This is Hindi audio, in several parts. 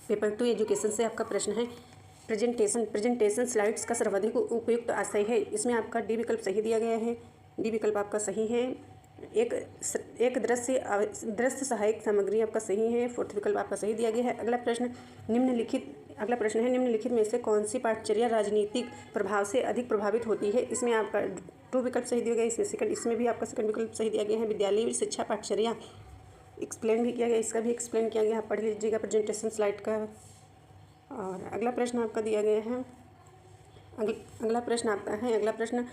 पेपर 2 एजुकेशन से आपका प्रश्न है प्रेजेंटेशन स्लाइड्स का सर्वाधिक उपयुक्त आशय है। इसमें आपका डी विकल्प सही दिया गया है। डी विकल्प आपका सही है। एक दृश्य सहायक सामग्री आपका सही है। फोर्थ विकल्प आपका सही दिया गया है। अगला प्रश्न है निम्नलिखित में से कौन सी पाठचर्या राजनीतिक प्रभाव से अधिक प्रभावित होती है। इसमें आपका 2 विकल्प सही दिया गया है। इसमें भी आपका सेकंड विकल्प सही दिया गया है। विद्यालय शिक्षा पाठचर्या एक्सप्लेन भी किया गया, इसका भी एक्सप्लेन किया गया, आप पढ़ लीजिएगा प्रेजेंटेशन स्लाइड का। और अगला प्रश्न आपका दिया गया है। अगला प्रश्न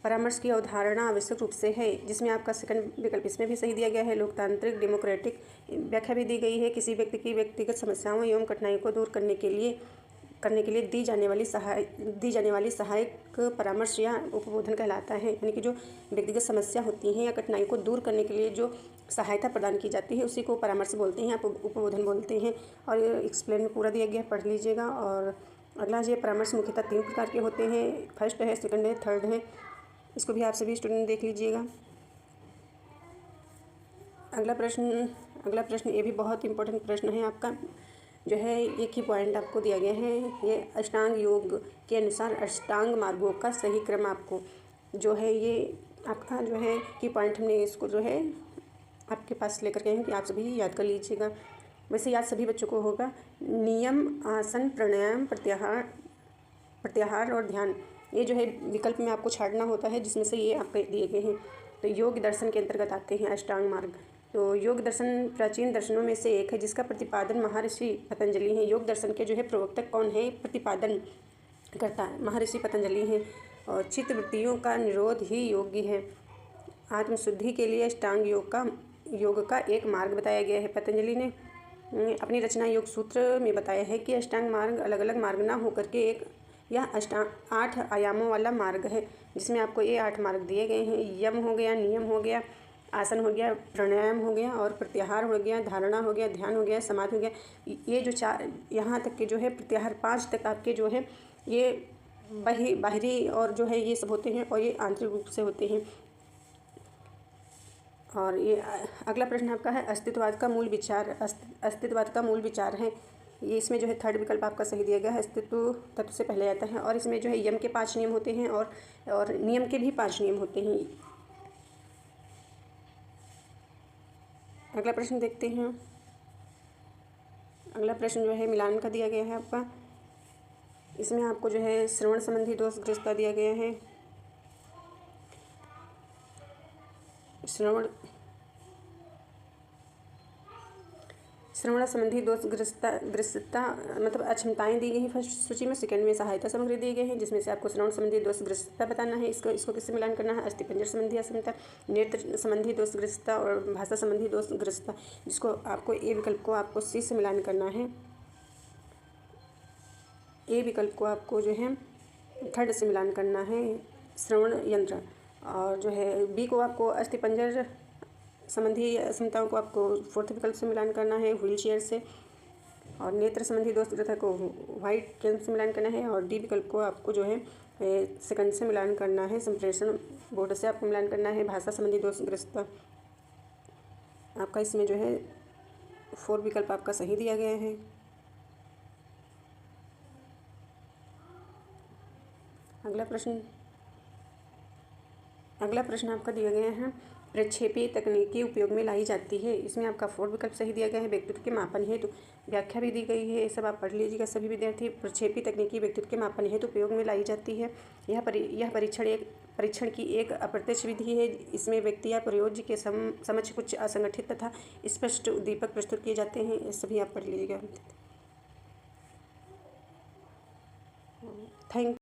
परामर्श की अवधारणा आवश्यक रूप से है, जिसमें आपका सेकंड विकल्प इसमें भी सही दिया गया है। लोकतांत्रिक डेमोक्रेटिक व्याख्या भी दी गई है। किसी व्यक्ति की व्यक्तिगत समस्याओं एवं कठिनाइयों को दूर करने के लिए दी जाने वाली सहायक परामर्श या उपबोधन कहलाता है। यानी कि जो व्यक्तिगत समस्या होती हैं या कठिनाई को दूर करने के लिए जो सहायता प्रदान की जाती है उसी को परामर्श बोलते हैं, उपबोधन बोलते हैं। और एक्सप्लेन में पूरा दिया गया, पढ़ लीजिएगा। और अगला ये परामर्श मुख्यतः 3 प्रकार के होते हैं। फर्स्ट है, सेकंड है, थर्ड है। इसको भी आप सभी स्टूडेंट देख लीजिएगा। अगला प्रश्न ये भी बहुत इंपॉर्टेंट प्रश्न है आपका, जो है एक ही पॉइंट आपको दिया गया है। ये अष्टांग योग के अनुसार अष्टांग मार्गों का सही क्रम आपको जो है ये आपका जो है कि पॉइंट हमने इसको जो है आपके पास लेकर गए हैं कि आप सभी याद कर लीजिएगा। वैसे याद सभी बच्चों को होगा। नियम, आसन, प्राणायाम, प्रत्याहार और ध्यान, ये जो है विकल्प में आपको छाड़ना होता है, जिसमें से ये आपके दिए गए हैं। तो योग दर्शन के अंतर्गत आते हैं अष्टांग मार्ग। तो योग दर्शन प्राचीन दर्शनों में से एक है, जिसका प्रतिपादन महर्षि पतंजलि हैं। योग दर्शन के जो है प्रवर्तक कौन है, प्रतिपादन करता है महर्षि पतंजलि हैं। और चित्त वृत्तियों का निरोध ही योग्य है। आत्मशुद्धि के लिए अष्टांग योग का एक मार्ग बताया गया है। पतंजलि ने अपनी रचना योग सूत्र में बताया है कि अष्टांग मार्ग अलग अलग मार्ग ना होकर के एक या 8 आयामों वाला मार्ग है, जिसमें आपको ये 8 मार्ग दिए गए हैं। यम हो गया, नियम हो गया, आसन हो गया, प्राणायाम हो गया, और प्रत्याहार हो गया, धारणा हो गया, ध्यान हो गया, समाधि हो गया। ये जो 4 यहाँ तक के जो है प्रत्याहार 5 तक आपके जो है ये बाहरी और जो है ये सब होते हैं, और ये आंतरिक रूप से होते हैं। और ये अगला प्रश्न आपका है अस्तित्ववाद का मूल विचार है। ये इसमें जो है थर्ड विकल्प आपका सही दिया गया है। अस्तित्व तत्व से पहले आता है, और इसमें जो है यम के 5 नियम होते हैं और नियम के भी 5 नियम होते हैं। अगला प्रश्न देखते हैं। अगला प्रश्न जो है मिलान का दिया गया है आपका। इसमें आपको जो है श्रवण संबंधी दोषग्रस्तता दिया गया है। श्रवण संबंधी दोषग्रस्तता मतलब अक्षमताएं दी गई हैं फर्स्ट सूची में। सेकंड में सहायता सामग्री दिए गए हैं, जिसमें से आपको श्रवण संबंधी दोषग्रस्तता बताना है। इसको किससे मिलान करना है, अस्थिपंजर संबंधी अक्षमता, नेत्र संबंधी दोषग्रस्तता और भाषा संबंधी दोषग्रस्तता, जिसको आपको ए विकल्प को आपको सी से मिलान करना है। ए विकल्प को आपको जो है थर्ड से मिलान करना है, श्रवण यंत्र। और जो है बी को आपको अस्थिपंजर संबंधी अक्षमताओं को आपको फोर्थ विकल्प से मिलान करना है, व्हील चेयर से। और नेत्र संबंधी दोषग्रस्तता को वाइट केंद्र से मिलान करना है। और डी विकल्प को आपको जो है सेकंड से मिलान करना है, संप्रेषण बोर्ड से आपको मिलान करना है। भाषा संबंधी दोषग्रस्तता आपका इसमें जो है 4 विकल्प आपका सही दिया गया है। अगला प्रश्न आपका दिया गया है प्रक्षेपी तकनीकी उपयोग में लाई जाती है। इसमें आपका 4 विकल्प सही दिया गया है। व्यक्तित्व के मापन हेतु व्याख्या भी दी गई है। ये सब आप पढ़ लीजिएगा सभी विद्यार्थी। प्रक्षेपी तकनीकी व्यक्तित्व के मापन हेतु उपयोग में लाई जाती है। यह परीक्षण की एक अप्रत्यक्ष विधि है। इसमें व्यक्ति या प्रयोज्य के समक्ष कुछ असंगठित तथा स्पष्ट उद्दीपक प्रस्तुत किए जाते हैं। ये सभी आप पढ़ लीजिएगा। थैंक